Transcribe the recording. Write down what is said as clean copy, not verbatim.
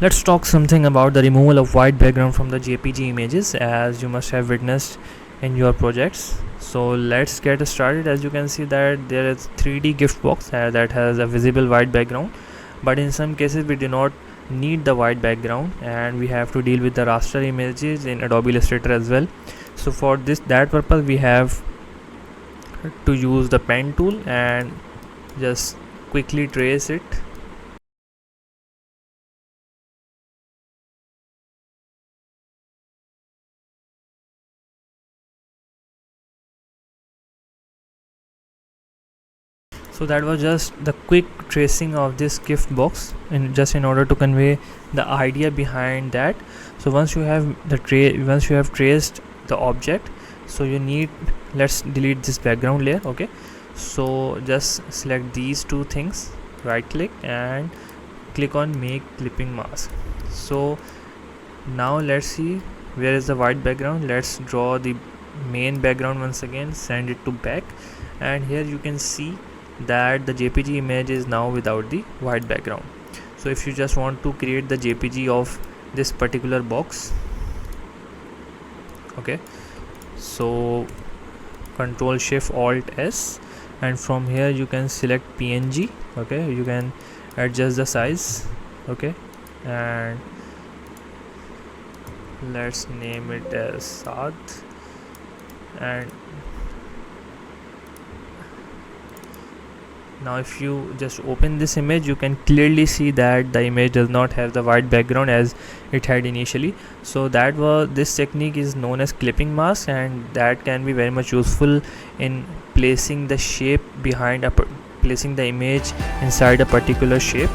Let's talk something about the removal of white background from the JPG images, as you must have witnessed in your projects. So let's get started. As you can see that there is 3D gift box that has a visible white background, but in some cases we do not need the white background and we have to deal with the raster images in Adobe Illustrator as well. So for that purpose we have to use the pen tool and just quickly trace it. So that was just the quick tracing of this gift box, and just in order to convey the idea behind that. So once you have traced the object, so you need, let's delete this background layer. Okay, so just select these two things, right click and click on make clipping mask. So now let's see where is the white background. Let's draw the main background once again, send it to back, and here you can see that the JPG image is now without the white background. So if you just want to create the JPG of this particular box, okay, so Control Shift Alt S, and from here you can select PNG. Okay, you can adjust the size. Okay, and let's name it as Saad, and now if you just open this image, you can clearly see that the image does not have the white background as it had initially. So this technique is known as clipping mask, and that can be very much useful in placing the shape behind placing the image inside a particular shape.